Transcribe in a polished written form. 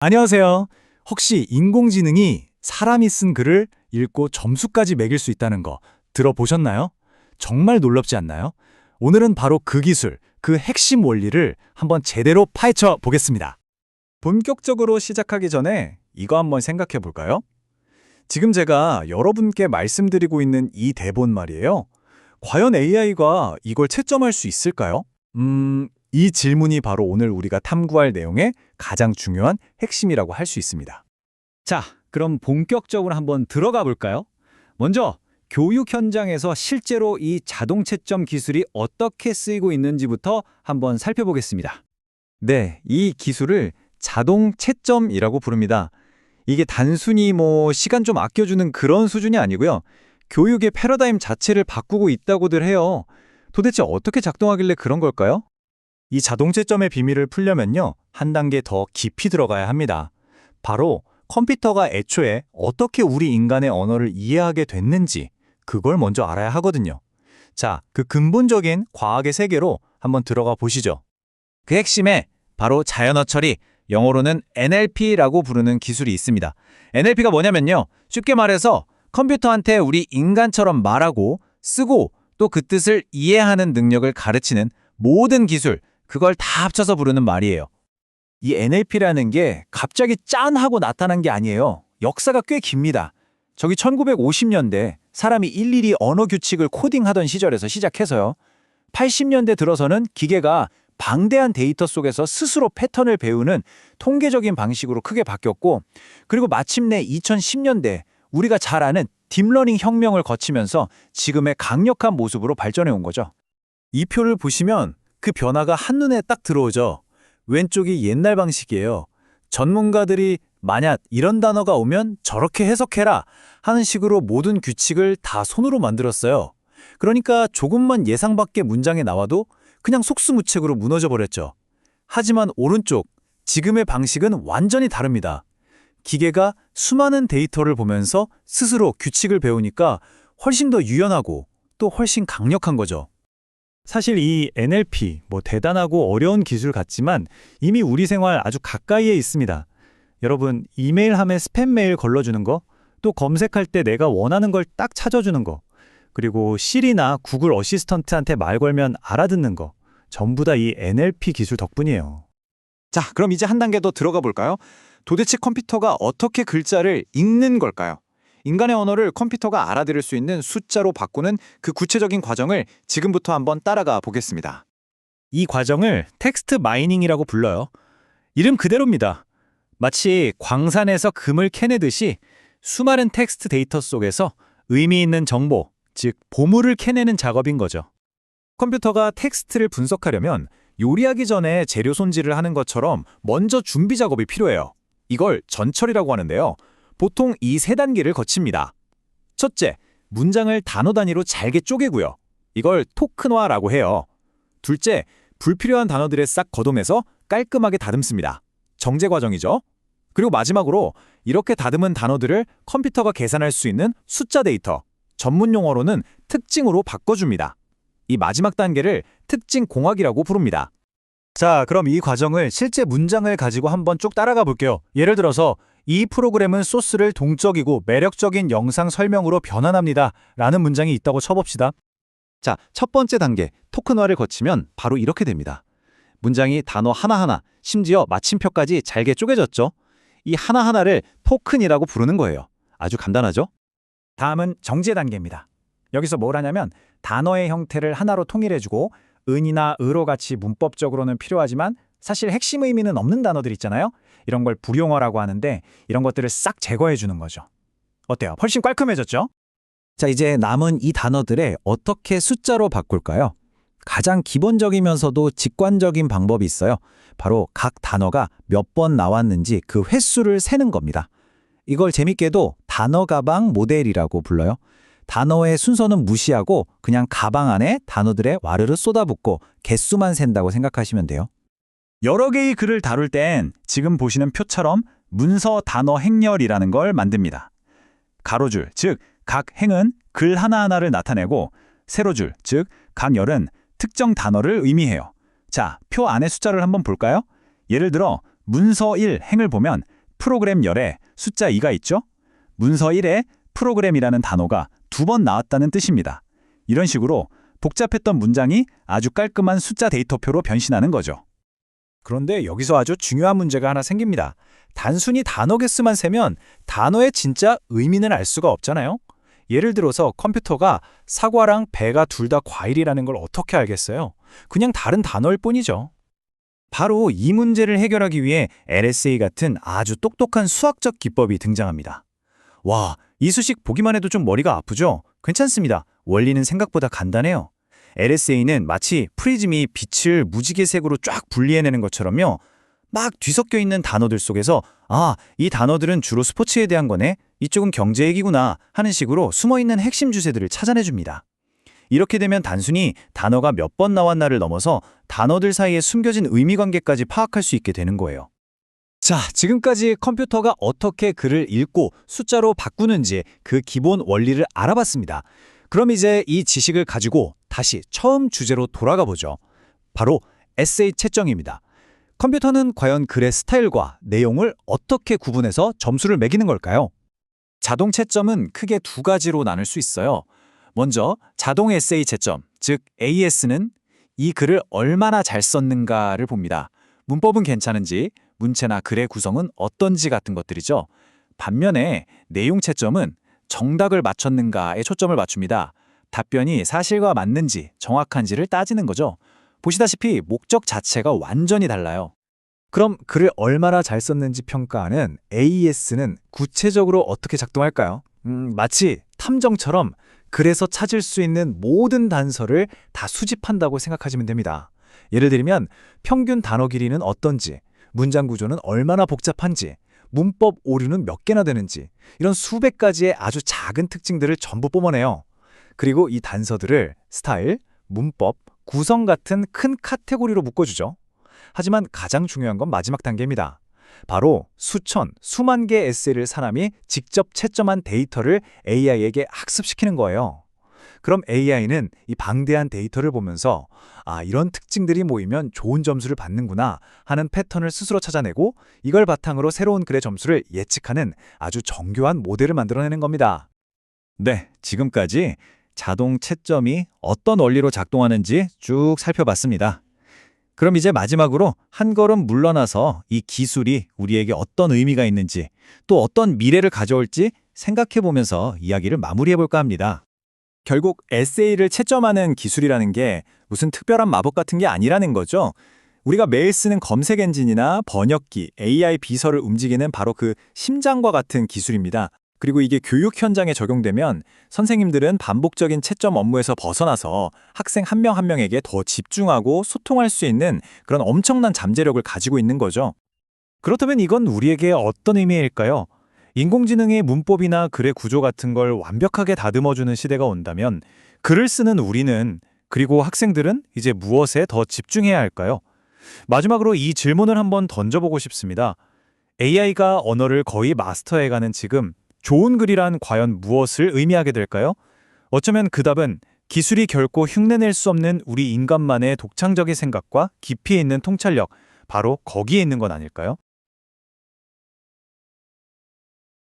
안녕하세요. 혹시 인공지능이 사람이 쓴 글을 읽고 점수까지 매길 수 있다는 거 들어보셨나요? 정말 놀랍지 않나요? 오늘은 바로 그 기술, 그 핵심 원리를 한번 제대로 파헤쳐 보겠습니다. 본격적으로 시작하기 전에 이거 한번 생각해 볼까요? 지금 제가 여러분께 말씀드리고 있는 이 대본 말이에요. 과연 AI가 이걸 채점할 수 있을까요? 이 질문이 바로 오늘 우리가 탐구할 내용의 가장 중요한 핵심이라고 할 수 있습니다. 자, 그럼 본격적으로 한번 들어가 볼까요? 먼저 교육 현장에서 실제로 이 자동 채점 기술이 어떻게 쓰이고 있는지부터 한번 살펴보겠습니다. 네, 이 기술을 자동 채점이라고 부릅니다. 이게 단순히 시간 좀 아껴주는 그런 수준이 아니고요. 교육의 패러다임 자체를 바꾸고 있다고들 해요. 도대체 어떻게 작동하길래 그런 걸까요? 이 자동 채점의 비밀을 풀려면요, 한 단계 더 깊이 들어가야 합니다. 바로 컴퓨터가 애초에 어떻게 우리 인간의 언어를 이해하게 됐는지 그걸 먼저 알아야 하거든요. 자, 그 근본적인 과학의 세계로 한번 들어가 보시죠. 그 핵심에 바로 자연어 처리, 영어로는 NLP라고 부르는 기술이 있습니다. NLP가 뭐냐면요, 쉽게 말해서 컴퓨터한테 우리 인간처럼 말하고 쓰고 또 그 뜻을 이해하는 능력을 가르치는 모든 기술, 그걸 다 합쳐서 부르는 말이에요. 이 NLP라는 게 갑자기 짠 하고 나타난 게 아니에요. 역사가 꽤 깁니다. 저기 1950년대 사람이 일일이 언어 규칙을 코딩하던 시절에서 시작해서요. 80년대 들어서는 기계가 방대한 데이터 속에서 스스로 패턴을 배우는 통계적인 방식으로 크게 바뀌었고, 그리고 마침내 2010년대 우리가 잘 아는 딥러닝 혁명을 거치면서 지금의 강력한 모습으로 발전해 온 거죠. 이 표를 보시면 그 변화가 한눈에 딱 들어오죠. 왼쪽이 옛날 방식이에요. 전문가들이 만약 이런 단어가 오면 저렇게 해석해라 하는 식으로 모든 규칙을 다 손으로 만들었어요. 그러니까 조금만 예상 밖의 문장이 나와도 그냥 속수무책으로 무너져 버렸죠. 하지만 오른쪽, 지금의 방식은 완전히 다릅니다. 기계가 수많은 데이터를 보면서 스스로 규칙을 배우니까 훨씬 더 유연하고 또 훨씬 강력한 거죠. 사실 이 NLP, 대단하고 어려운 기술 같지만 이미 우리 생활 아주 가까이에 있습니다. 여러분, 이메일함에 스팸 메일 걸러주는 거, 또 검색할 때 내가 원하는 걸 딱 찾아주는 거, 그리고 시리나 구글 어시스턴트한테 말 걸면 알아듣는 거, 전부 다 이 NLP 기술 덕분이에요. 자, 그럼 이제 한 단계 더 들어가 볼까요? 도대체 컴퓨터가 어떻게 글자를 읽는 걸까요? 인간의 언어를 컴퓨터가 알아들을 수 있는 숫자로 바꾸는 그 구체적인 과정을 지금부터 한번 따라가 보겠습니다. 이 과정을 텍스트 마이닝이라고 불러요. 이름 그대로입니다. 마치 광산에서 금을 캐내듯이 수많은 텍스트 데이터 속에서 의미 있는 정보, 즉 보물을 캐내는 작업인 거죠. 컴퓨터가 텍스트를 분석하려면 요리하기 전에 재료 손질을 하는 것처럼 먼저 준비 작업이 필요해요. 이걸 전처리라고 하는데요. 보통 이 세 단계를 거칩니다. 첫째, 문장을 단어 단위로 잘게 쪼개고요. 이걸 토큰화라고 해요. 둘째, 불필요한 단어들을 싹 걷어내서 깔끔하게 다듬습니다. 정제 과정이죠. 그리고 마지막으로 이렇게 다듬은 단어들을 컴퓨터가 계산할 수 있는 숫자 데이터, 전문 용어로는 특징으로 바꿔줍니다. 이 마지막 단계를 특징 공학이라고 부릅니다. 자, 그럼 이 과정을 실제 문장을 가지고 한번 쭉 따라가 볼게요. 예를 들어서 이 프로그램은 소스를 동적이고 매력적인 영상 설명으로 변환합니다 라는 문장이 있다고 쳐봅시다. 자, 첫 번째 단계, 토큰화를 거치면 바로 이렇게 됩니다. 문장이 단어 하나하나, 심지어 마침표까지 잘게 쪼개졌죠? 이 하나하나를 토큰이라고 부르는 거예요. 아주 간단하죠? 다음은 정제 단계입니다. 여기서 뭘 하냐면 단어의 형태를 하나로 통일해주고 은이나 의로 같이 문법적으로는 필요하지만 사실 핵심 의미는 없는 단어들 있잖아요? 이런 걸 불용어라고 하는데 이런 것들을 싹 제거해 주는 거죠. 어때요? 훨씬 깔끔해졌죠? 자, 이제 남은 이 단어들을 어떻게 숫자로 바꿀까요? 가장 기본적이면서도 직관적인 방법이 있어요. 바로 각 단어가 몇 번 나왔는지 그 횟수를 세는 겁니다. 이걸 재밌게도 단어 가방 모델이라고 불러요. 단어의 순서는 무시하고 그냥 가방 안에 단어들의 와르르 쏟아붓고 개수만 센다고 생각하시면 돼요. 여러 개의 글을 다룰 땐 지금 보시는 표처럼 문서 단어 행렬이라는 걸 만듭니다. 가로줄, 즉 각 행은 글 하나하나를 나타내고 세로줄, 즉 각 열은 특정 단어를 의미해요. 자, 표 안의 숫자를 한번 볼까요? 예를 들어 문서 1 행을 보면 프로그램 열에 숫자 2가 있죠? 문서 1에 프로그램이라는 단어가 2번 나왔다는 뜻입니다. 이런 식으로 복잡했던 문장이 아주 깔끔한 숫자 데이터표로 변신하는 거죠. 그런데 여기서 아주 중요한 문제가 하나 생깁니다. 단순히 단어 개수만 세면 단어의 진짜 의미는 알 수가 없잖아요. 예를 들어서 컴퓨터가 사과랑 배가 둘 다 과일이라는 걸 어떻게 알겠어요? 그냥 다른 단어일 뿐이죠. 바로 이 문제를 해결하기 위해 LSA 같은 아주 똑똑한 수학적 기법이 등장합니다. 와, 이 수식 보기만 해도 좀 머리가 아프죠? 괜찮습니다. 원리는 생각보다 간단해요. LSA는 마치 프리즘이 빛을 무지개색으로 쫙 분리해내는 것처럼요. 막 뒤섞여 있는 단어들 속에서 이 단어들은 주로 스포츠에 대한 거네, 이쪽은 경제 얘기구나 하는 식으로 숨어있는 핵심 주제들을 찾아내줍니다. 이렇게 되면 단순히 단어가 몇 번 나왔나를 넘어서 단어들 사이에 숨겨진 의미 관계까지 파악할 수 있게 되는 거예요. 자, 지금까지 컴퓨터가 어떻게 글을 읽고 숫자로 바꾸는지 그 기본 원리를 알아봤습니다. 그럼 이제 이 지식을 가지고 다시 처음 주제로 돌아가 보죠. 바로 에세이 채점입니다. 컴퓨터는 과연 글의 스타일과 내용을 어떻게 구분해서 점수를 매기는 걸까요? 자동 채점은 크게 두 가지로 나눌 수 있어요. 먼저 자동 에세이 채점, 즉 AS는 이 글을 얼마나 잘 썼는가를 봅니다. 문법은 괜찮은지, 문체나 글의 구성은 어떤지 같은 것들이죠. 반면에 내용 채점은 정답을 맞췄는가에 초점을 맞춥니다. 답변이 사실과 맞는지, 정확한지를 따지는 거죠. 보시다시피 목적 자체가 완전히 달라요. 그럼 글을 얼마나 잘 썼는지 평가하는 AS는 구체적으로 어떻게 작동할까요? 마치 탐정처럼 글에서 찾을 수 있는 모든 단서를 다 수집한다고 생각하시면 됩니다. 예를 들면 평균 단어 길이는 어떤지, 문장 구조는 얼마나 복잡한지, 문법 오류는 몇 개나 되는지, 이런 수백 가지의 아주 작은 특징들을 전부 뿜어내요. 그리고 이 단서들을 스타일, 문법, 구성 같은 큰 카테고리로 묶어주죠. 하지만 가장 중요한 건 마지막 단계입니다. 바로 수천, 수만 개의 에세이를 사람이 직접 채점한 데이터를 AI에게 학습시키는 거예요. 그럼 AI는 이 방대한 데이터를 보면서 이런 특징들이 모이면 좋은 점수를 받는구나 하는 패턴을 스스로 찾아내고 이걸 바탕으로 새로운 글의 점수를 예측하는 아주 정교한 모델을 만들어내는 겁니다. 네, 지금까지 자동 채점이 어떤 원리로 작동하는지 쭉 살펴봤습니다. 그럼 이제 마지막으로 한 걸음 물러나서 이 기술이 우리에게 어떤 의미가 있는지, 또 어떤 미래를 가져올지 생각해보면서 이야기를 마무리해볼까 합니다. 결국 에세이를 채점하는 기술이라는 게 무슨 특별한 마법 같은 게 아니라는 거죠. 우리가 매일 쓰는 검색 엔진이나 번역기, AI 비서를 움직이는 바로 그 심장과 같은 기술입니다. 그리고 이게 교육 현장에 적용되면 선생님들은 반복적인 채점 업무에서 벗어나서 학생 한 명 한 명에게 더 집중하고 소통할 수 있는 그런 엄청난 잠재력을 가지고 있는 거죠. 그렇다면 이건 우리에게 어떤 의미일까요? 인공지능의 문법이나 글의 구조 같은 걸 완벽하게 다듬어주는 시대가 온다면 글을 쓰는 우리는, 그리고 학생들은 이제 무엇에 더 집중해야 할까요? 마지막으로 이 질문을 한번 던져보고 싶습니다. AI가 언어를 거의 마스터해가는 지금 좋은 글이란 과연 무엇을 의미하게 될까요? 어쩌면 그 답은 기술이 결코 흉내낼 수 없는 우리 인간만의 독창적인 생각과 깊이 있는 통찰력, 바로 거기에 있는 건 아닐까요?